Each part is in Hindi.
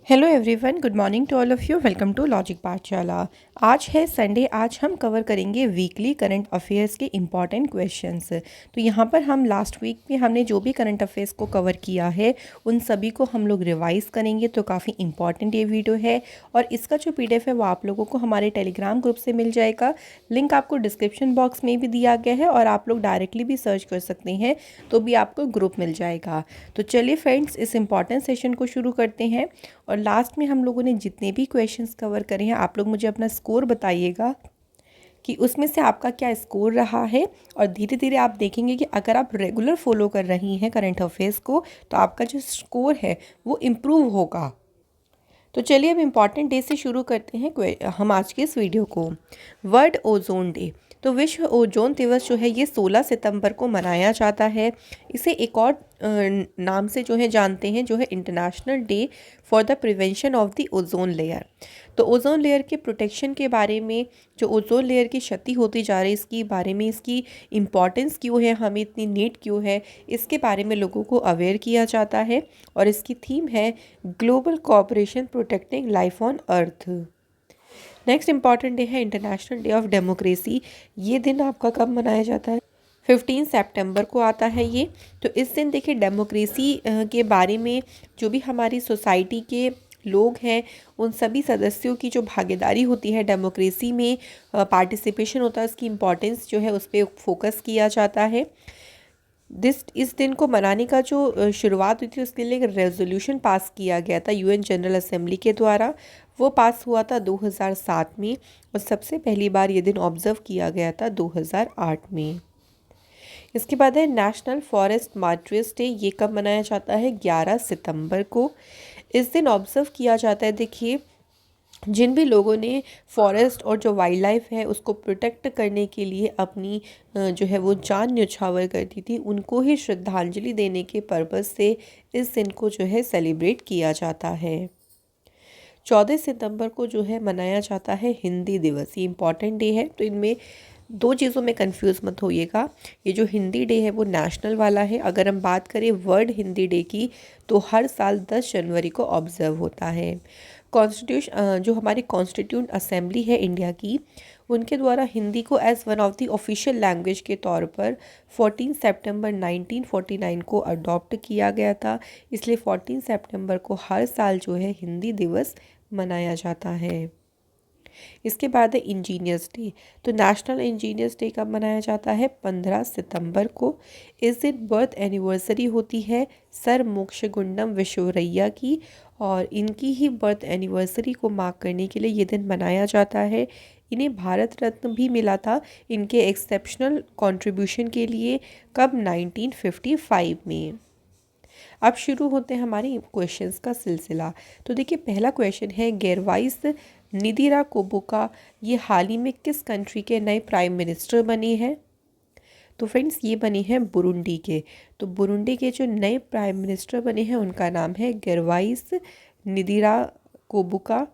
Hello everyone, good morning to all of you. Welcome to logic Pathshala. आज है संडे। आज हम कवर करेंगे वीकली करंट अफेयर्स के इम्पॉर्टेंट क्वेश्चंस। तो यहाँ पर हम लास्ट वीक में हमने जो भी करंट अफेयर्स को कवर किया है उन सभी को हम लोग रिवाइज़ करेंगे। तो काफ़ी इंपॉर्टेंट ये वीडियो है और इसका जो PDF है वो आप लोगों को हमारे टेलीग्राम ग्रुप से मिल जाएगा। लिंक आपको डिस्क्रिप्शन बॉक्स में भी दिया गया है और आप लोग डायरेक्टली भी सर्च कर सकते हैं तो भी आपको ग्रुप मिल जाएगा। तो चलिए फ्रेंड्स, इस इम्पॉर्टेंट सेशन को शुरू करते हैं। और लास्ट में हम लोगों ने जितने भी क्वेश्चंस कवर करे हैं आप लोग मुझे अपना स्कोर बताइएगा कि उसमें से आपका क्या स्कोर रहा है। और धीरे धीरे आप देखेंगे कि अगर आप रेगुलर फॉलो कर रही हैं करंट अफेयर्स को तो आपका जो स्कोर है वो इम्प्रूव होगा। तो चलिए अब इम्पॉर्टेंट डे से शुरू करते हैं हम आज के इस वीडियो को। World ozone day. तो विश्व ओजोन दिवस जो है ये 16 सितंबर को मनाया जाता है। इसे एक और नाम से जो है जानते हैं, जो है international day for the prevention of the ozone layer. तो ओजोन लेयर के प्रोटेक्शन के बारे में, जो ओजोन लेयर की क्षति होती जा रही है इसकी बारे में, इसकी इम्पॉर्टेंस क्यों है, हमें इतनी नीड क्यों है, इसके बारे में लोगों को अवेयर किया जाता है। और इसकी थीम है global cooperation protecting life on earth. Next important day है इंटरनेशनल डे ऑफ डेमोक्रेसी। ये दिन आपका कब मनाया जाता है? 15 सितंबर को आता है ये। तो इस दिन देखिए डेमोक्रेसी के बारे में जो भी हमारी सोसाइटी के लोग हैं उन सभी सदस्यों की जो भागीदारी होती है डेमोक्रेसी में, पार्टिसिपेशन होता है, उसकी इम्पोर्टेंस जो है उस पर फोकस किया जाता है। इस दिन को मनाने का जो शुरुआत हुई थी उसके लिए एक रेजोल्यूशन पास किया गया था UN जनरल असेंबली के द्वारा। वो पास हुआ था 2007 में और सबसे पहली बार ये दिन ऑब्जर्व किया गया था 2008 में। इसके बाद है नेशनल फॉरेस्ट मार्टर्स डे। ये कब मनाया जाता है? 11 सितंबर को। इस दिन ऑब्जर्व किया जाता है, देखिए जिन भी लोगों ने फॉरेस्ट और जो वाइल्ड लाइफ है उसको प्रोटेक्ट करने के लिए अपनी जो है वो जान न्यौछावर कर दी थी, उनको ही श्रद्धांजलि देने के पर्पज़ से इस दिन को जो है सेलिब्रेट किया जाता है। 14 सितंबर को जो है मनाया जाता है हिंदी दिवस। ये इम्पॉर्टेंट डे है, तो इनमें दो चीज़ों में कंफ्यूज मत होइएगा। ये जो हिंदी डे है वो नेशनल वाला है। अगर हम बात करें वर्ल्ड हिंदी डे की तो हर साल 10 जनवरी को ऑब्जर्व होता है। जो हमारी कॉन्स्टिट्यूंट असेंबली है इंडिया की, उनके द्वारा हिंदी को as one of the official language के तौर पर 14 सितंबर 1949 को अडॉप्ट किया गया था। इसलिए 14 सितंबर को हर साल जो है हिंदी दिवस मनाया जाता है। इसके बाद है इंजीनियर्स डे। तो नेशनल इंजीनियर्स डे कब मनाया जाता है? 15 सितंबर को। इस दिन बर्थ एनिवर्सरी होती है सर मोक्षगुंडम विश्वेश्वरैया की और इनकी ही बर्थ एनिवर्सरी को मार्क करने के लिए ये दिन मनाया जाता है। इन्हें भारत रत्न भी मिला था इनके एक्सेप्शनल कंट्रीब्यूशन के लिए। कब? 1955 में। अब शुरू होते हैं हमारे क्वेश्चंस का सिलसिला। तो देखिए पहला क्वेश्चन है, गेरवाइस निधिरा कोबुका ये हाल ही में किस कंट्री के नए प्राइम मिनिस्टर बने हैं? तो फ्रेंड्स ये बने हैं बुरुंडी के। तो बुरुंडी के जो नए प्राइम मिनिस्टर बने हैं उनका नाम है गेरवाइस निधिरा कोबुका।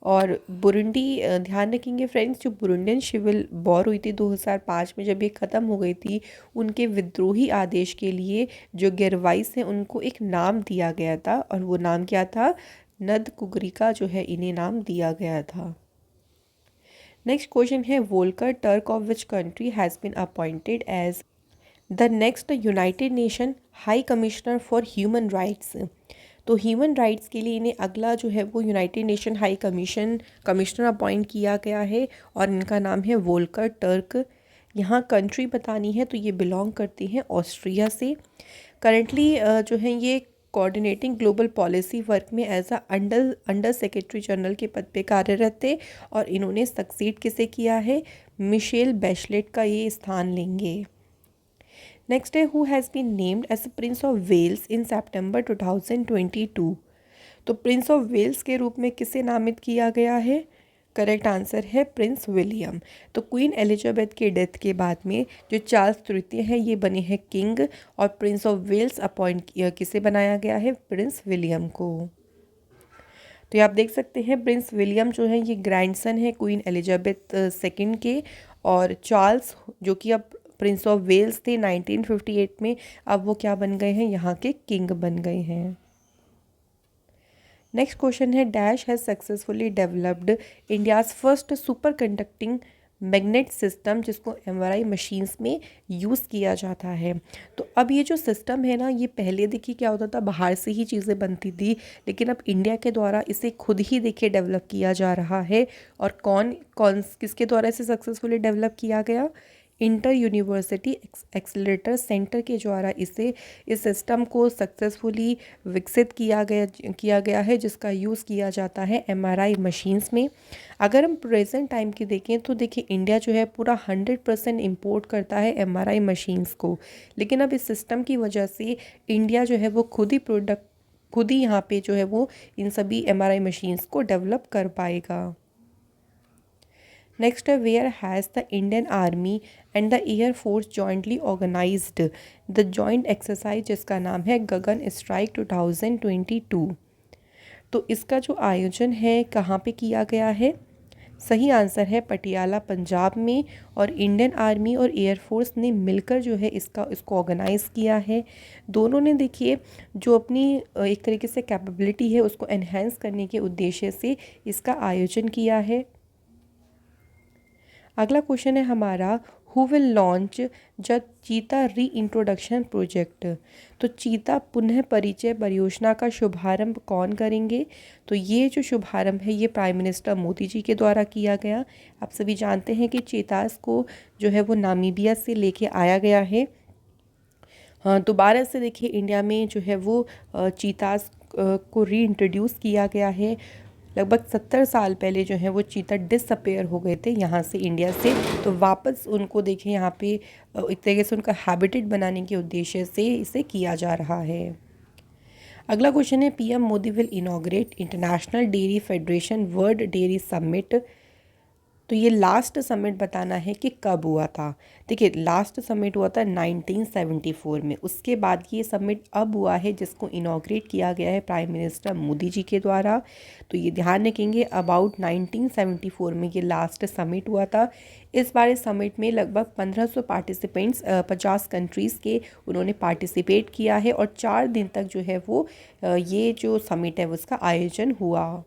और बुरुंडी, ध्यान रखेंगे फ्रेंड्स, जो बुरुंडियन सिविल वॉर हुई थी 2005 में, जब ये ख़त्म हो गई थी, उनके विद्रोही आदेश के लिए जो गेरवाइस हैं उनको एक नाम दिया गया था और वो नाम क्या था? नद कुगरिका जो है इन्हें नाम दिया गया था। नेक्स्ट क्वेश्चन है, Volker Turk of which country has been appointed as the next United Nation high commissioner for human rights. तो ह्यूमन राइट्स के लिए इन्हें अगला जो है वो United Nation high commissioner appoint किया गया है और इनका नाम है वोल्कर टर्क। यहाँ कंट्री बतानी है तो ये बिलोंग करती हैं ऑस्ट्रिया से। करंटली जो है ये कोऑर्डिनेटिंग ग्लोबल पॉलिसी वर्क में as a under secretary general के पद पे कार्यरत थे और इन्होंने सक्सीड किसे किया है? मिशेल बैचलेट का ये स्थान लेंगे। नेक्स्ट है, who has been named as Prince of Wales in September 2022। तो प्रिंस ऑफ वेल्स के रूप में किसे नामित किया गया है? करेक्ट आंसर है प्रिंस विलियम। तो क्वीन एलिजाबेथ के डेथ के बाद में जो चार्ल्स तृतीय हैं ये बने हैं किंग और प्रिंस ऑफ वेल्स अपॉइंट किसे बनाया गया है? प्रिंस विलियम को। तो ये आप देख सकते हैं प्रिंस विलियम जो है ये ग्रैंडसन है क्वीन एलिजाबेथ सेकंड के, और चार्ल्स जो कि अब प्रिंस ऑफ वेल्स थे 1958 में, अब वो क्या बन गए हैं? यहाँ के किंग बन गए हैं। नेक्स्ट क्वेश्चन है dash has successfully developed India's first super conducting magnet system, जिसको एमआरआई मशीन्स में यूज़ किया जाता है। तो अब ये जो सिस्टम है ना, ये पहले देखिए क्या होता था, बाहर से ही चीज़ें बनती थी, लेकिन अब इंडिया के द्वारा इसे खुद ही देखिए डेवलप किया जा रहा है। और कौन कौन किसके द्वारा इसे सक्सेसफुली डेवलप किया गया? इंटर यूनिवर्सिटी एक्सेलरेटर सेंटर के द्वारा इसे इस सिस्टम को सक्सेसफुली विकसित किया गया है, जिसका यूज़ किया जाता है एमआरआई मशीन्स में। अगर हम प्रेजेंट टाइम की देखें तो देखिए इंडिया जो है पूरा 100% इम्पोर्ट करता है एमआरआई मशीन्स को, लेकिन अब इस सिस्टम की वजह से इंडिया जो है वो खुद ही यहाँ पे जो है वो इन सभी एमआरआई मशीन्स को डेवलप कर पाएगा। नेक्स्ट है where has the Indian army and the air force jointly organised the joint exercise, जिसका नाम है गगन स्ट्राइक 2022। तो इसका जो आयोजन है कहाँ पे किया गया है? सही आंसर है पटियाला पंजाब में, और इंडियन आर्मी और एयरफोर्स ने मिलकर जो है इसको ऑर्गेनाइज़ किया है। दोनों ने देखिए जो अपनी एक तरीके से कैपेबिलिटी है उसको एनहेंस करने के उद्देश्य से इसका आयोजन किया है। अगला क्वेश्चन है हमारा हु विल लॉन्च द चीता री इंट्रोडक्शन प्रोजेक्ट। तो चीता पुनः परिचय परियोजना का शुभारंभ कौन करेंगे? तो ये जो शुभारंभ है ये प्राइम मिनिस्टर मोदी जी के द्वारा किया गया। आप सभी जानते हैं कि चीतास को जो है वो नामीबिया से लेके आया गया है। हाँ, दोबारा से देखिए इंडिया में जो है वो चीतास को री इंट्रोड्यूस किया गया है। लगभग 70 साल पहले जो है वो चीता डिसअपेयर हो गए थे यहाँ से, इंडिया से। तो वापस उनको देखें यहाँ पे एक तरीके से उनका हैबिटेट बनाने के उद्देश्य से इसे किया जा रहा है। अगला क्वेश्चन है PM Modi will inaugurate international dairy federation world dairy summit. तो ये लास्ट समिट बताना है कि कब हुआ था। देखिए लास्ट समिट हुआ था 1974 में, उसके बाद ये समिट अब हुआ है जिसको इनॉग्रेट किया गया है प्राइम मिनिस्टर मोदी जी के द्वारा। तो ये ध्यान रखेंगे अबाउट 1974 में ये लास्ट समिट हुआ था। इस बार इस समिट में लगभग 1500 पार्टिसिपेंट्स 50 कंट्रीज़ के उन्होंने पार्टिसिपेट किया है, और 4 दिन तक जो है वो ये जो समिट है उसका आयोजन हुआ।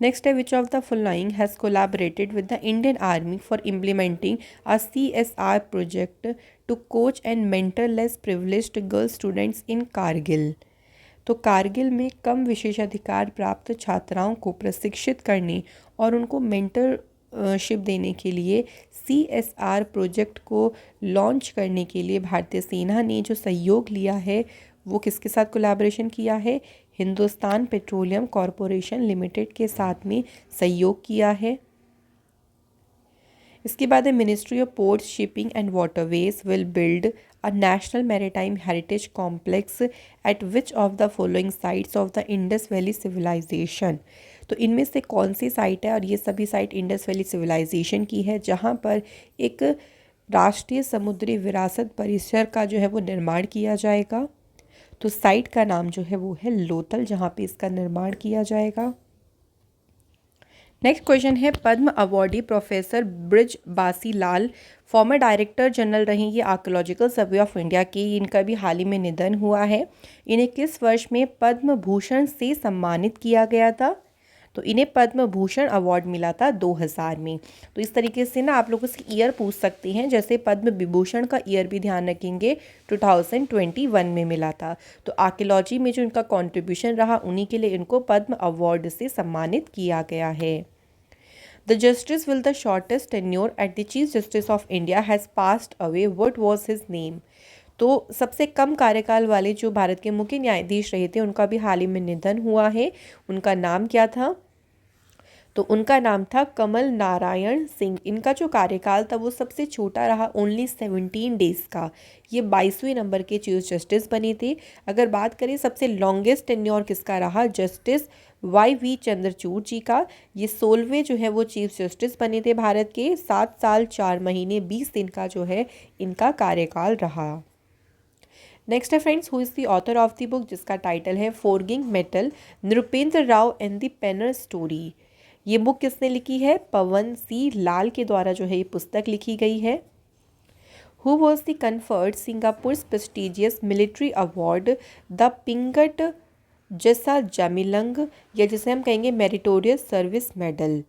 Next है which of the following has collaborated with the Indian Army for implementing a CSR project to coach and mentor less privileged girl students in Kargil। तो कारगिल में कम विशेषाधिकार प्राप्त छात्राओं को प्रशिक्षित करने और उनको मेंटरशिप देने के लिए CSR प्रोजेक्ट को लॉन्च करने के लिए भारतीय सेना ने जो सहयोग लिया है वो किसके साथ कोलैबोरेशन किया है? हिंदुस्तान पेट्रोलियम कॉरपोरेशन लिमिटेड के साथ में सहयोग किया है। इसके बाद है ministry of ports shipping and waterways will build a national maritime heritage complex at which of the following sites of the Indus valley civilisation. तो इनमें से कौन सी साइट है? और ये सभी साइट इंडस वैली सिविलाइजेशन की है, जहाँ पर एक राष्ट्रीय समुद्री विरासत परिसर का जो है वो निर्माण किया जाएगा। तो साइट का नाम जो है वो है लोथल, जहाँ पे इसका निर्माण किया जाएगा। नेक्स्ट क्वेश्चन है पद्म अवॉर्डी प्रोफेसर ब्रिज बासी लाल फॉर्मर डायरेक्टर जनरल रहे ये आर्कोलॉजिकल सर्वे ऑफ इंडिया की, इनका भी हाल ही में निधन हुआ है। इन्हें किस वर्ष में पद्म भूषण से सम्मानित किया गया था? तो इन्हें पद्म भूषण अवार्ड मिला था 2000 में। तो इस तरीके से ना आप लोग उसकी ईयर पूछ सकते हैं, जैसे पद्म विभूषण का ईयर भी ध्यान रखेंगे 2021 में मिला था। तो आर्कियोलॉजी में जो इनका कंट्रीब्यूशन रहा उन्हीं के लिए इनको पद्म अवार्ड से सम्मानित किया गया है। The justice will the shortest tenure at the chief justice of India has passed away, what was his name. तो सबसे कम कार्यकाल वाले जो भारत के मुख्य न्यायाधीश रहे थे उनका भी हाल ही में निधन हुआ है। उनका नाम क्या था? तो उनका नाम था कमल नारायण सिंह। इनका जो कार्यकाल था वो सबसे छोटा रहा, ओनली 17 डेज़ का। ये 22वें नंबर के चीफ जस्टिस बने थे। अगर बात करें सबसे लॉन्गेस्ट टेन्योर किसका रहा, जस्टिस YV चंद्रचूड़ जी का। ये 16वें जो है वो चीफ जस्टिस बने थे भारत के। 7 साल 4 महीने 20 दिन का जो है इनका कार्यकाल रहा। नेक्स्ट है friends, who is the author of the book, जिसका टाइटल है forging metal, Nripendra Rao and the Penner story. ये बुक किसने लिखी है? पवन सी लाल के द्वारा जो है ये पुस्तक लिखी गई है। Who was the conferred Singapore prestigious military award the Pingat Jasa Gemilang, या जिसे हम कहेंगे मेरिटोरियस सर्विस मेडल।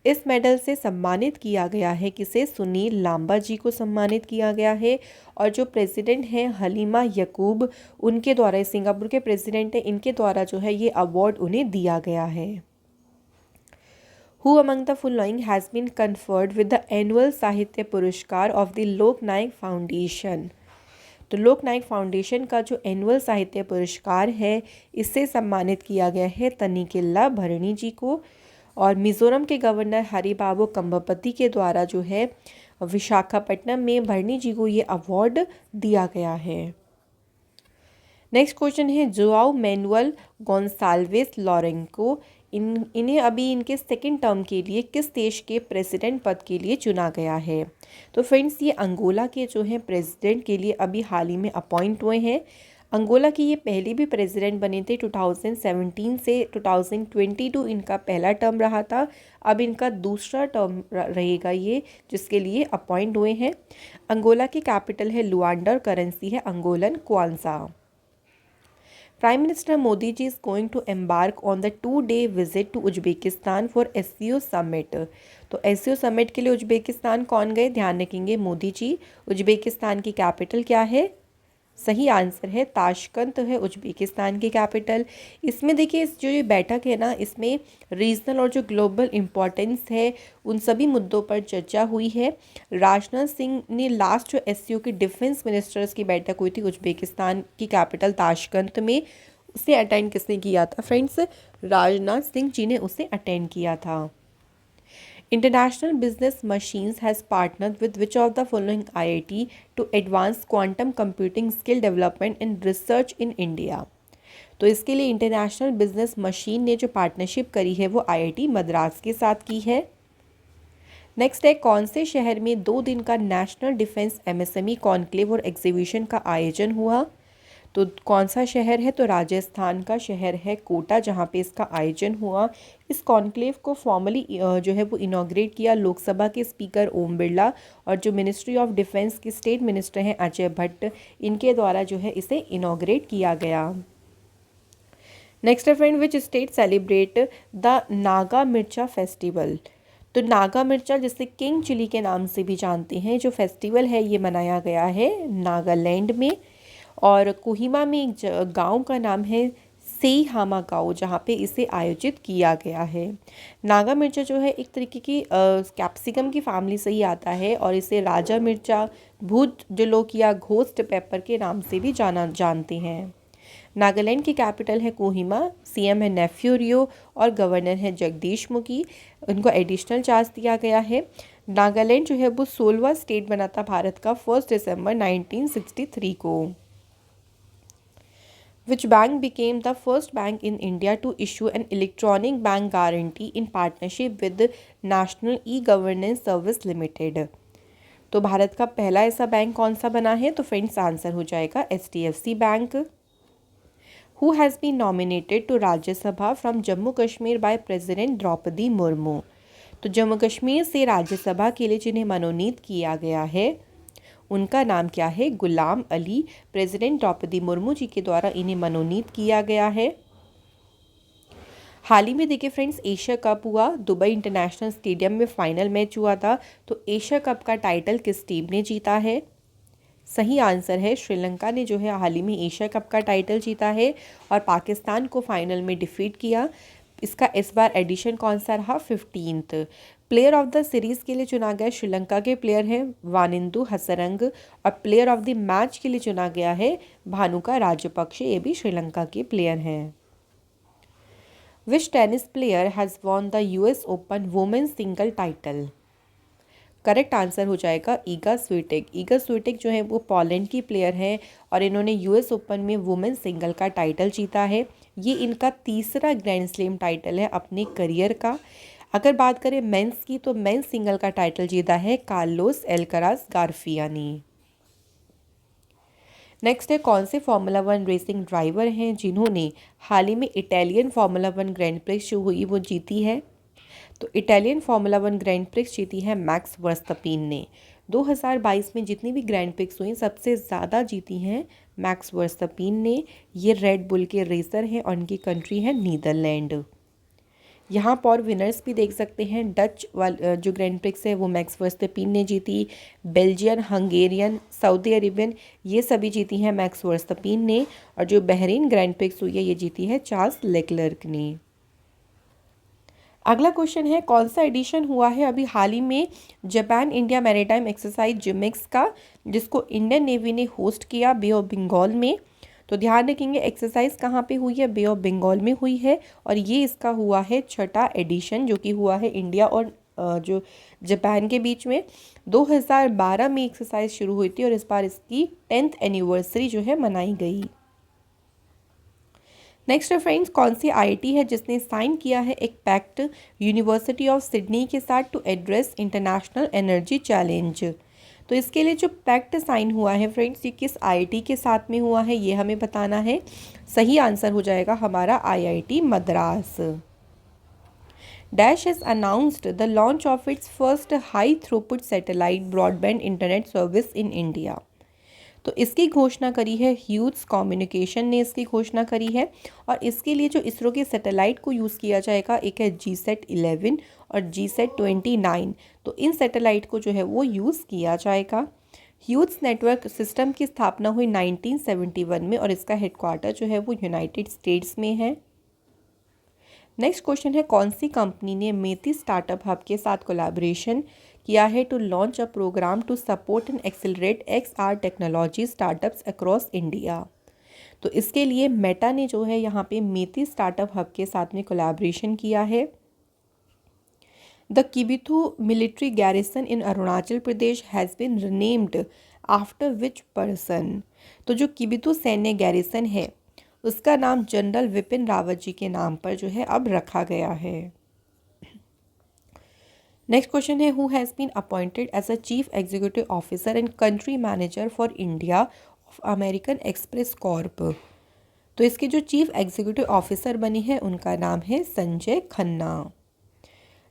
इस मेडल से सम्मानित किया गया है किसे? सुनील लांबा जी को सम्मानित किया गया है। और जो प्रेसिडेंट हैं हलीमा यकूब, उनके द्वारा, सिंगापुर के प्रेसिडेंट हैं, इनके द्वारा जो है ये अवार्ड उन्हें दिया गया है। Who among the following has been conferred with the annual साहित्य पुरस्कार of the लोकनायक फाउंडेशन? तो लोकनायक फाउंडेशन का जो एनुअल साहित्य पुरस्कार है, इससे सम्मानित किया गया है तनिकेल्ला भरणी जी को। और मिज़ोरम के गवर्नर हरिबाबू कंबपति के द्वारा जो है विशाखापट्टनम में भरणी जी को ये अवार्ड दिया गया है। नेक्स्ट क्वेश्चन है जोआओ मैनुअल गोंसाल्वेस लोरेंको, इन्हें अभी इनके सेकंड टर्म के लिए किस देश के प्रेसिडेंट पद के लिए चुना गया है? तो फ्रेंड्स, ये अंगोला के जो हैं प्रेसिडेंट के लिए अभी हाल ही में अपॉइंट हुए हैं। अंगोला की ये पहले भी प्रेसिडेंट बने थे, 2017 से 2022 इनका पहला टर्म रहा था। अब इनका दूसरा टर्म रहेगा ये, जिसके लिए अपॉइंट हुए हैं। अंगोला की कैपिटल है लुआंडा और करेंसी है Angolan क्वांसा। Prime Minister Modi ji is going to embark on the 2-day visit to Uzbekistan for SCO summit। तो SCO summit के लिए उज्बेकिस्तान कौन गए? ध्यान रखेंगे मोदी जी। उज्बेकिस्तान की कैपिटल क्या है? सही आंसर है ताशकंद है उज्बेकिस्तान की कैपिटल। इसमें देखिए, इस जो ये बैठक है ना, इसमें रीजनल और जो ग्लोबल इम्पोर्टेंस है उन सभी मुद्दों पर चर्चा हुई है। राजनाथ सिंह ने लास्ट जो एससीओ की डिफेंस मिनिस्टर्स की बैठक हुई थी उज्बेकिस्तान की कैपिटल ताशकंद में, उसे अटेंड किसने किया था फ्रेंड्स? राजनाथ सिंह जी ने उसे अटेंड किया था। International Business Machines has partnered with which of the following IIT to advance quantum computing skill development and research in India? तो इसके लिए इंटरनेशनल बिजनेस मशीन ने जो पार्टनरशिप करी है वो आईआईटी मद्रास के साथ की है। नेक्स्ट है, कौन से शहर में 2 दिन का नेशनल डिफेंस एमएसएमई कॉन्क्लेव और एग्जीबिशन का आयोजन हुआ? तो कौन सा शहर है? तो राजस्थान का शहर है कोटा, जहाँ पे इसका आयोजन हुआ। इस कॉन्क्लेव को फॉर्मली जो है वो इनॉग्रेट किया लोकसभा के स्पीकर ओम बिरला और जो मिनिस्ट्री ऑफ डिफेंस के स्टेट मिनिस्टर हैं अजय भट्ट, इनके द्वारा जो है इसे इनॉग्रेट किया गया। नेक्स्ट है friend, which state celebrate the Naga मिर्चा फेस्टिवल? तो नागा मिर्चा, जिसे किंग चिली के नाम से भी जानते हैं, जो फेस्टिवल है ये मनाया गया है नागालैंड में। और कोहिमा में एक गांव का नाम है सेईहामा गांव, जहाँ पे इसे आयोजित किया गया है। नागा मिर्चा जो है एक तरीके की कैप्सिकम की फैमिली से ही आता है और इसे राजा मिर्चा, भूत जलोकिया, घोस्ट पेपर के नाम से भी जानते हैं। नागालैंड की कैपिटल है कोहिमा, सीएम है नेफ्यू रियो और गवर्नर है जगदीश मुखी। उनको एडिशनल चार्ज दिया गया है। नागालैंड जो है वो 16वां स्टेट बना था भारत का 1 दिसंबर 1963 को। Which bank became the first bank in India to issue an electronic bank guarantee in partnership with National E-Governance Service Limited? तो भारत का पहला ऐसा बैंक कौन सा बना है? तो फ्रेंड्स, आंसर हो जाएगा HDFC bank. Who has been nominated to Rajya Sabha from Jammu Kashmir by president Droupadi Murmu? तो जम्मू कश्मीर से राज्यसभा के लिए जिन्हें मनोनीत किया गया है उनका नाम क्या है? गुलाम अली। प्रेसिडेंट द्रौपदी मुर्मू जी के द्वारा इन्हें मनोनीत किया गया है। हाल ही में देखिए फ्रेंड्स, एशिया कप हुआ, दुबई इंटरनेशनल स्टेडियम में फाइनल मैच हुआ था। तो एशिया कप का टाइटल किस टीम ने जीता है? सही आंसर है श्रीलंका ने जो है हाल ही में एशिया कप का टाइटल जीता है और पाकिस्तान को फाइनल में डिफीट किया। इसका इस बार एडिशन कौन सा रहा? 15th। Player of the series के लिए चुना गया श्रीलंका के प्लेयर हैं वानिंदु हसरंग और प्लेयर ऑफ द मैच के लिए चुना गया है भानुका राजपक्षे, ये भी श्रीलंका के प्लेयर हैं। Which tennis player has won the US Open women's single title? Correct answer हो जाएगा ईगा स्विटेक। ईगा स्विटेक जो है वो पोलैंड की प्लेयर हैं और इन्होंने यूएस ओपन में वुमेन्स सिंगल का टाइटल जीता है। ये इनका तीसरा ग्रैंड स्लैम टाइटल है अपने करियर का। अगर बात करें मेंस की, तो मेंस सिंगल का टाइटल जीता है कार्लोस एल्कराज गार्सिया ने। नेक्स्ट है, कौन से फार्मूला 1 रेसिंग ड्राइवर हैं जिन्होंने हाल ही में इटालियन फार्मूला 1 ग्रैंड प्रिक्स जो हुई वो जीती है? तो इटालियन फार्मूला 1 ग्रैंड प्रिक्स जीती है मैक्स वर्स्टपेन ने। 2022 में जितनी भी ग्रैंड प्रिक्स हुई सबसे ज़्यादा जीती हैं मैक्स वर्स्टपेन ने। ये रेड बुल के रेसर हैं और इनकी कंट्री है नीदरलैंड। यहाँ पर विनर्स भी देख सकते हैं, डच जो ग्रैंड प्रिक्स है वो मैक्स वर्स्टपेन ने जीती, बेल्जियन, हंगेरियन, सऊदी अरेबियन ये सभी जीती हैं मैक्स वर्स्टपेन ने, और जो बहरीन ग्रैंड प्रिक्स हुई है ये जीती है चार्ल्स लेक्लर्क ने। अगला क्वेश्चन है, कौन सा एडिशन हुआ है अभी हाल ही में जापान इंडिया मैरीटाइम एक्सरसाइज जिमिक्स का, जिसको इंडियन नेवी ने होस्ट किया बे ऑफ बंगाल में। तो ध्यान रखेंगे एक्सरसाइज कहाँ पे हुई है, बे ऑफ बंगाल में हुई है, और ये इसका हुआ है छठा एडिशन जो कि हुआ है इंडिया और जो जापान के बीच में। 2012 में एक्सरसाइज शुरू हुई थी और इस बार इसकी 10th एनिवर्सरी जो है मनाई गई। नेक्स्ट है फ्रेंड्स, कौन सी आईआईटी है जिसने साइन किया है एक पैक्ट यूनिवर्सिटी ऑफ सिडनी के साथ to address international energy challenge. तो इसके लिए जो पैक्ट साइन हुआ है फ्रेंड्स, ये किस आईआईटी के साथ में हुआ है ये हमें बताना है। सही आंसर हो जाएगा हमारा IIT Madras. Dash has announced the launch of its first high throughput satellite broadband internet service in India. तो इसकी घोषणा करी है ह्यूज कम्युनिकेशन ने, इसकी घोषणा करी है, और इसके लिए जो इसरो के सैटेलाइट को यूज़ किया जाएगा एक है GSAT-11 और GSAT-29। तो इन सैटेलाइट को जो है वो यूज़ किया जाएगा। ह्यूज नेटवर्क सिस्टम की स्थापना हुई 1971 में और इसका हेडक्वार्टर जो है वो यूनाइटेड स्टेट्स में है। नेक्स्ट क्वेश्चन है, कौन सी कंपनी ने मेती स्टार्टअप हब के साथ कोलैबोरेशन किया है to launch a program to support and accelerate XR technology startups across India. तो इसके लिए मेटा ने जो है यहाँ पे मेती स्टार्टअप हब के साथ में कोलैबोरेशन किया है। The Kibithu military garrison in Arunachal Pradesh has been renamed after which person. तो जो किबिथु सैन्य गैरिसन है उसका नाम जनरल विपिन रावत जी के नाम पर जो है अब रखा गया है। नेक्स्ट क्वेश्चन है, who has been appointed as a chief executive officer and country manager for India of American Express Corp. तो इसके जो चीफ एग्जीक्यूटिव ऑफिसर बने हैं उनका नाम है संजय खन्ना।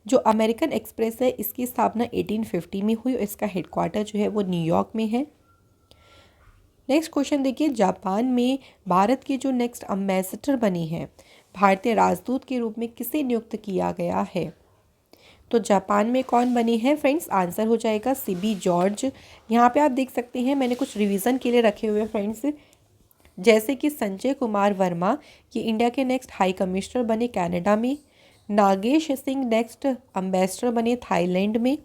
जो अमेरिकन एक्सप्रेस है इसकी स्थापना 1850 में हुई और इसका हेडक्वार्टर जो है वो न्यूयॉर्क में है। नेक्स्ट क्वेश्चन देखिए, जापान में भारत के जो नेक्स्ट एम्बेसडर बने हैं, भारतीय राजदूत के रूप में किसे नियुक्त किया गया है। तो जापान में कौन बने हैं फ्रेंड्स, आंसर हो जाएगा CB जॉर्ज। यहाँ पे आप देख सकते हैं मैंने कुछ रिवीजन के लिए रखे हुए फ्रेंड्स, जैसे कि संजय कुमार वर्मा ये इंडिया के नेक्स्ट हाई कमिश्नर बने कनाडा में, नागेश सिंह नेक्स्ट एम्बेसडर बने थाईलैंड में,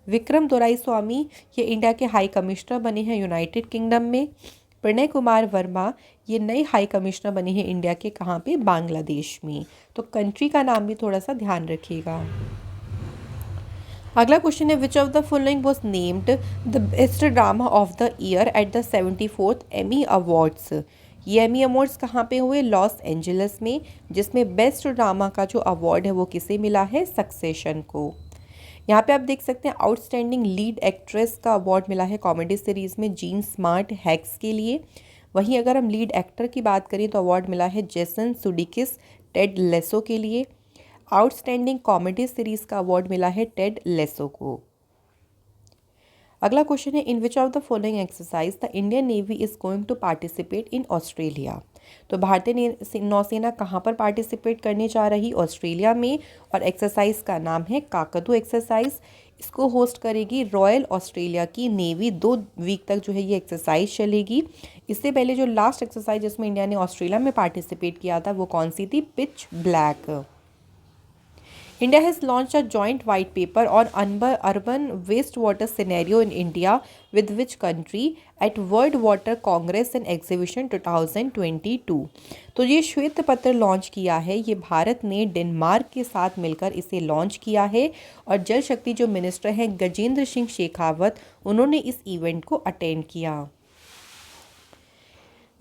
विक्रम दोराईस्वामी ये इंडिया के हाई कमिश्नर बने हैं यूनाइटेड किंगडम में, प्रणय कुमार वर्मा ये नए हाई कमिश्नर बने हैं इंडिया के कहाँ पे, बांग्लादेश में। तो कंट्री का नाम भी थोड़ा सा ध्यान रखिएगा। अगला क्वेश्चन है, विच of the following was named the best drama of the year at the 74th Emmy awards. ये एमी अवार्ड्स कहाँ पे हुए, लॉस एंजलिस में, जिसमें बेस्ट ड्रामा का जो अवार्ड है वो किसे मिला है, सक्सेशन को। यहाँ पे आप देख सकते हैं आउटस्टैंडिंग लीड एक्ट्रेस का अवार्ड मिला है कॉमेडी सीरीज़ में जीन स्मार्ट हैक्स के लिए। वहीं अगर हम लीड एक्टर की बात करें तो अवार्ड मिला है जेसन सुडिकिस टेड लेसो के लिए। आउटस्टैंडिंग कॉमेडी सीरीज़ का अवार्ड मिला है टेड लेसो को। अगला क्वेश्चन है, in which of the following exercise the Indian Navy is going to participate in Australia. तो भारतीय नौसेना कहाँ पर पार्टिसिपेट करने जा रही, ऑस्ट्रेलिया में, और एक्सरसाइज का नाम है काकदू एक्सरसाइज। इसको होस्ट करेगी रॉयल ऑस्ट्रेलिया की नेवी। 2 वीक तक जो है ये एक्सरसाइज चलेगी। इससे पहले जो लास्ट एक्सरसाइज जिसमें इंडिया ने ऑस्ट्रेलिया में पार्टिसिपेट किया था वो कौन सी थी, pitch black. India has launched a joint white paper on urban wastewater scenario in India with which country at World Water Congress and Exhibition 2022। तो ये श्वेत पत्र लॉन्च किया है, ये भारत ने डेनमार्क के साथ मिलकर इसे लॉन्च किया है, और जल शक्ति जो मिनिस्टर हैं गजेंद्र सिंह शेखावत उन्होंने इस इवेंट को अटेंड किया।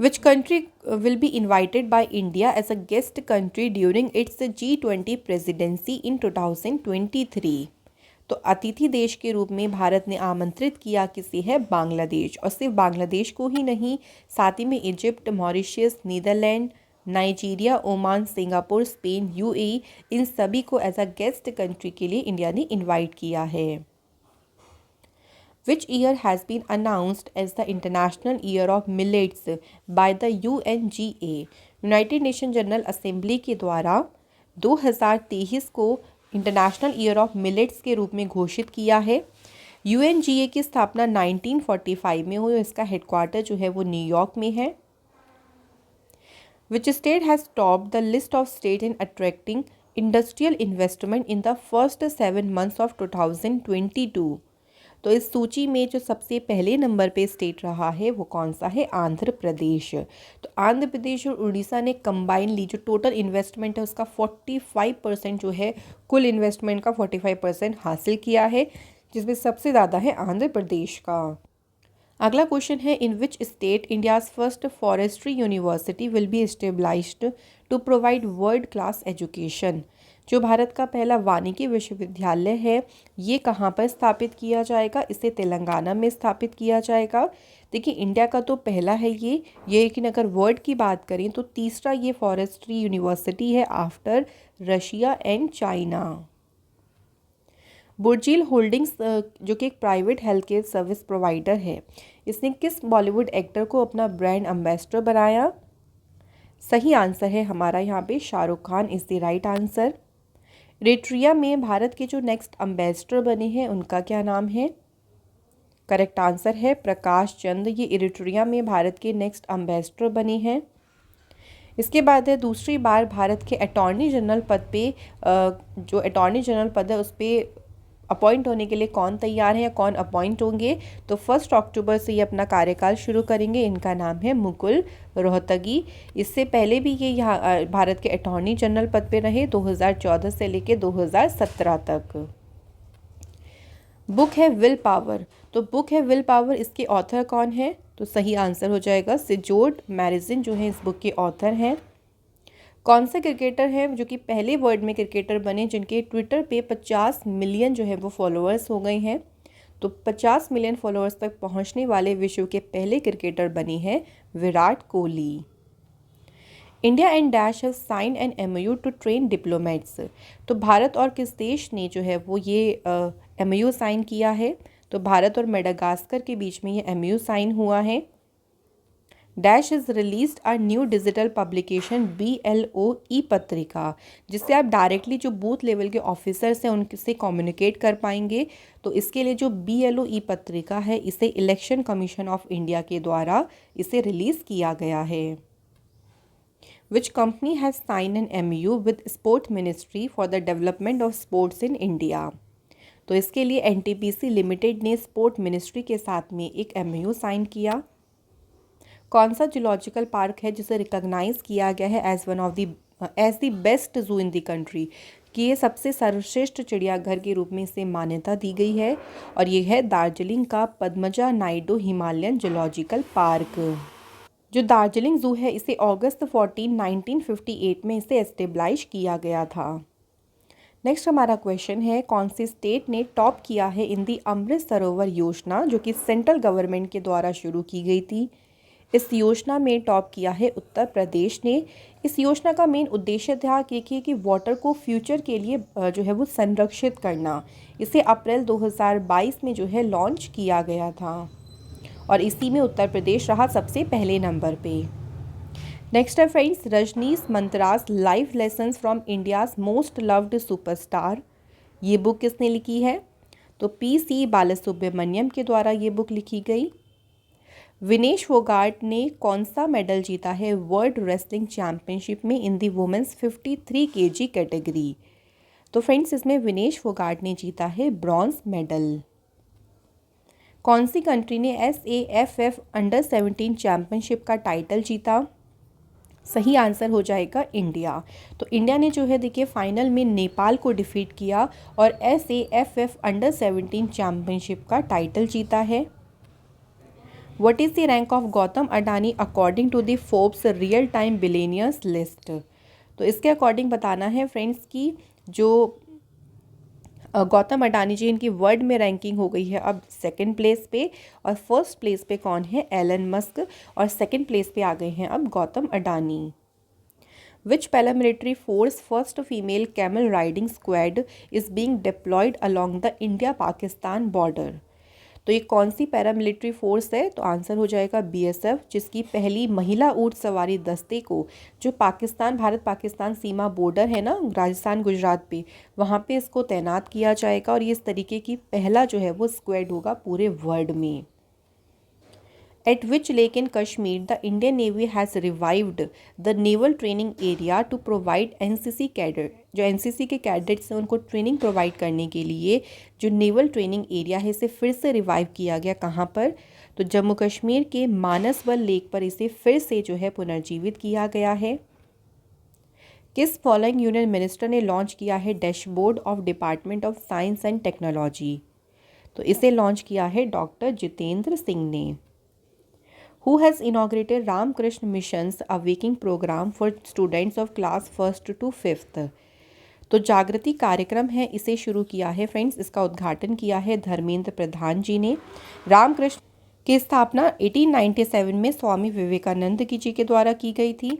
Which country will be invited by India as a guest country during its G20 presidency in 2023? तो अतिथि देश के रूप में भारत ने आमंत्रित किया किसे है, बांग्लादेश। और सिर्फ बांग्लादेश को ही नहीं, साथ ही में Egypt, Mauritius, Netherland, Nigeria, Oman, Singapore, Spain, UAE इन सभी को एज अ गेस्ट कंट्री के लिए इंडिया ने इनवाइट किया है। Which year has been announced as the International Year of Millets by the UNGA? United nation general assembly के द्वारा 2023 को इंटरनेशनल ईयर ऑफ मिलेट्स के रूप में घोषित किया है। यूएनजीए की स्थापना 1945 में हुई। इसका हेडक्वार्टर जो है वो न्यूयॉर्क में है। Which state has topped the list of state in attracting industrial investment in the first 7 months of 2022? तो इस सूची में जो सबसे पहले नंबर पे स्टेट रहा है वो कौन सा है? आंध्र प्रदेश। तो आंध्र प्रदेश और उड़ीसा ने कंबाइनली जो टोटल इन्वेस्टमेंट है उसका 45% जो है, कुल इन्वेस्टमेंट का 45% हासिल किया है, जिसमें सबसे ज़्यादा है आंध्र प्रदेश का। अगला क्वेश्चन है, in which state India's first forestry university will be established to provide world class education? जो भारत का पहला वानिकी विश्वविद्यालय है ये कहाँ पर स्थापित किया जाएगा? इसे तेलंगाना में स्थापित किया जाएगा। देखिए इंडिया का तो पहला है ये, लेकिन अगर वर्ल्ड की बात करें तो तीसरा ये फॉरेस्ट्री यूनिवर्सिटी है after Russia and China. Burjeel holdings जो कि एक private health care service provider है, इसने किस बॉलीवुड एक्टर को अपना ब्रांड एम्बेसडर बनाया? सही आंसर है हमारा यहाँ पे Shahrukh Khan is the right answer. Eritrea में भारत के जो नेक्स्ट एम्बेसडर बने हैं उनका क्या नाम है? करेक्ट आंसर है प्रकाश चंद। ये इरिट्रिया में भारत के नेक्स्ट एम्बेसडर बने हैं। इसके बाद है, दूसरी बार भारत के अटॉर्नी जनरल पद पे जो अटॉर्नी जनरल पद है उस पर अपॉइंट होने के लिए कौन तैयार है या कौन अपॉइंट होंगे? तो 1 अक्टूबर से ये अपना कार्यकाल शुरू करेंगे। इनका नाम है मुकुल रोहतगी। इससे पहले भी ये यहाँ भारत के अटॉर्नी जनरल पद पे रहे 2014 से लेके 2017 तक। बुक है विल पावर। तो बुक है विल पावर, इसके ऑथर कौन है? तो सही आंसर हो जाएगा सिजोर्ड मैरिजिन जो है इस बुक के ऑथर हैं। कौन से क्रिकेटर हैं जो कि पहले वर्ल्ड में क्रिकेटर बने जिनके ट्विटर पे 50 मिलियन जो है वो फॉलोअर्स हो गए हैं? तो 50 मिलियन फॉलोअर्स तक पहुंचने वाले विश्व के पहले क्रिकेटर बने हैं Virat Kohli. India and dash have sign an MOU to train diplomats. तो भारत और किस देश ने जो है वो ये MOU साइन किया है? तो भारत और मेडागास्कर के बीच में ये MOU साइन हुआ है। Dash is released a new digital publication BLO ई पत्रिका, जिससे आप डायरेक्टली जो बूथ लेवल के ऑफिसर्स हैं उनसे कम्युनिकेट कर पाएंगे। तो इसके लिए जो BLO ई पत्रिका है इसे इलेक्शन कमीशन ऑफ इंडिया के द्वारा इसे रिलीज़ किया गया है। Which company has sign an MOU with sport ministry for the development of sports in India? तो इसके लिए NTPC लिमिटेड ने स्पोर्ट मिनिस्ट्री के साथ में एक MOU साइन किया। कौन सा जूलॉजिकल पार्क है जिसे रिकॉग्नाइज किया गया है एज द बेस्ट जू इन द कंट्री, कि ये सबसे सर्वश्रेष्ठ चिड़ियाघर के रूप में इसे मान्यता दी गई है? और ये है दार्जिलिंग का Padmaja Naidu Himalayan zoological park. जो दार्जिलिंग जू है इसे अगस्त 14, 1958 में इसे एस्टेब्लिश किया गया था। नेक्स्ट हमारा क्वेश्चन है, कौन सी स्टेट ने टॉप किया है इन दी अमृत सरोवर योजना जो कि सेंट्रल गवर्नमेंट के द्वारा शुरू की गई थी? इस योजना में टॉप किया है उत्तर प्रदेश ने। इस योजना का मेन उद्देश्य था कि वाटर को फ्यूचर के लिए जो है वो संरक्षित करना। इसे अप्रैल 2022 में जो है लॉन्च किया गया था और इसी में उत्तर प्रदेश रहा सबसे पहले नंबर पे। नेक्स्ट है friends, Rajini's mantras life lessons from India's most loved superstar, ये बुक किसने लिखी है? तो PC बालासुब्रमण्यम के द्वारा ये बुक लिखी गई। विनेश फोगाट ने कौन सा मेडल जीता है वर्ल्ड रेसलिंग चैम्पियनशिप में इन दी वुमेंस 53 kg कैटेगरी? तो फ्रेंड्स इसमें विनेश फोगाट ने जीता है ब्रॉन्ज मेडल। कौन सी कंट्री ने SAFF अंडर 17 चैम्पियनशिप का टाइटल जीता? सही आंसर हो जाएगा इंडिया। तो इंडिया ने जो है देखिए फाइनल में नेपाल को डिफीट किया और SAFF अंडर 17 चैम्पियनशिप का टाइटल जीता है। What is the rank of Gautam Adani according to the Forbes real time billionaires list? तो इसके अकॉर्डिंग बताना है फ्रेंड्स की जो गौतम अडानी जी इनकी वर्ल्ड में रैंकिंग हो गई है अब सेकंड प्लेस पे, और फर्स्ट प्लेस पे कौन है? एलन मस्क, और सेकंड प्लेस पे आ गए हैं अब Gautam Adani. Which paramilitary force first female camel riding squad is being deployed along the India Pakistan border? तो ये कौन सी पैरामिलिट्री फोर्स है? तो आंसर हो जाएगा बीएसएफ, जिसकी पहली महिला ऊंट सवारी दस्ते को जो पाकिस्तान, भारत पाकिस्तान सीमा बॉर्डर है ना राजस्थान गुजरात पे, वहाँ पे इसको तैनात किया जाएगा। और ये इस तरीके की पहला जो है वो स्क्वाड होगा पूरे वर्ल्ड में। At which lake in Kashmir the Indian Navy has revived the naval training area to provide NCC cadet, जो NCC के कैडेट्स हैं उनको ट्रेनिंग प्रोवाइड करने के लिए जो नेवल ट्रेनिंग एरिया है इसे फिर से रिवाइव किया गया। कहाँ पर? तो जम्मू कश्मीर के मानसबल लेक पर इसे फिर से जो है पुनर्जीवित किया गया है। किस फॉलोइंग यूनियन मिनिस्टर ने लॉन्च किया है dashboard of department of science and technology? तो इसे लॉन्च किया है डॉक्टर जितेंद्र सिंह ने। Who has inaugurated Ramakrishna Mission's Awakening program for students of class 1st to 5th? तो जागृति कार्यक्रम है, इसे शुरू किया है फ्रेंड्स, इसका उद्घाटन किया है धर्मेंद्र प्रधान जी ने। रामकृष्ण की स्थापना 1897 में स्वामी विवेकानंद जी के द्वारा की गई थी।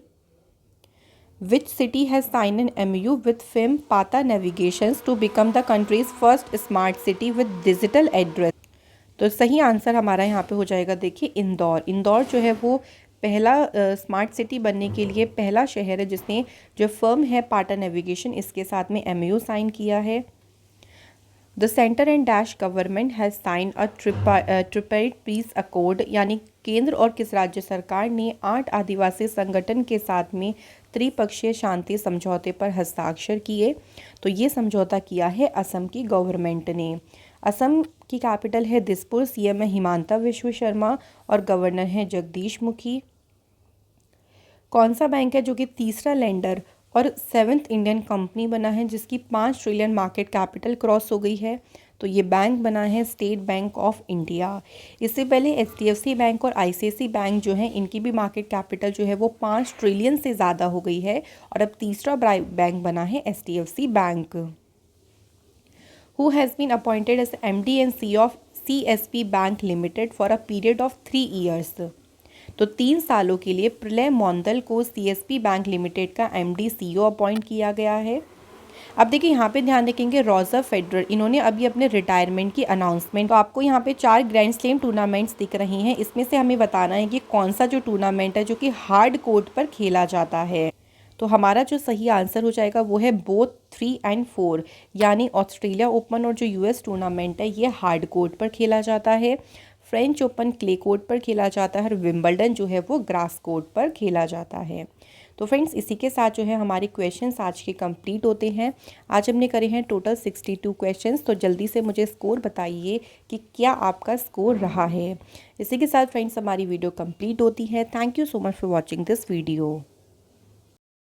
Which city has signed an MOU with FIM Pata Navigations to become the country's first smart city with digital address? तो सही आंसर हमारा यहाँ पे हो जाएगा, देखिए इंदौर। इंदौर जो है वो पहला स्मार्ट सिटी बनने के लिए पहला शहर है जिसने जो फर्म है पाटा नेविगेशन इसके साथ में MOU साइन किया है। The centre and dash government has sign a tripartite peace accord, यानी केंद्र और किस राज्य सरकार ने 8 आदिवासी संगठन के साथ में त्रिपक्षीय शांति समझौते पर हस्ताक्षर किए? तो ये समझौता किया है असम की गवर्नमेंट ने। असम की कैपिटल है दिसपुर, सीएम है हिमांता विश्व शर्मा और गवर्नर है जगदीश मुखी। कौन सा बैंक है जो कि तीसरा लेंडर और 7th इंडियन कंपनी बना है जिसकी 5 ट्रिलियन मार्केट कैपिटल क्रॉस हो गई है? तो ये बैंक बना है स्टेट बैंक ऑफ इंडिया। इससे पहले HDFC बैंक और ICICI बैंक जो है इनकी भी मार्केट कैपिटल जो है वो 5 ट्रिलियन से ज़्यादा हो गई है और अब तीसरा बैंक बना है HDFC bank. Who has been appointed as MD and CEO of CSB Bank Limited for a period of 3 years? तो 3 सालों के लिए प्रलय मोंदल को CSB बैंक लिमिटेड का MD CEO अपॉइंट किया गया है। अब देखिए यहाँ पे ध्यान रखेंगे रॉजर फेडरर, इन्होंने अभी अपने रिटायरमेंट की अनाउंसमेंट, तो आपको यहाँ पे 4 ग्रैंड स्लैम टूर्नामेंट्स दिख रही हैं, इसमें से हमें बताना है कि कौन सा जो टूर्नामेंट है जो कि हार्ड कोर्ट पर खेला जाता है। तो हमारा जो सही आंसर हो जाएगा वो है बोथ 3 और 4, यानी ऑस्ट्रेलिया ओपन और जो US टूर्नामेंट है ये हार्ड कोर्ट पर खेला जाता है, फ्रेंच ओपन क्ले कोर्ट पर खेला जाता है और विंबलडन जो है वो ग्रास कोर्ट पर खेला जाता है। तो फ्रेंड्स इसी के साथ जो है हमारे क्वेश्चंस आज के कंप्लीट होते हैं। आज हमने करे हैं टोटल 62 क्वेश्चंस। तो जल्दी से मुझे स्कोर बताइए कि क्या आपका स्कोर रहा है। इसी के साथ फ्रेंड्स हमारी वीडियो कंप्लीट होती है। Thank you so much for watching this video.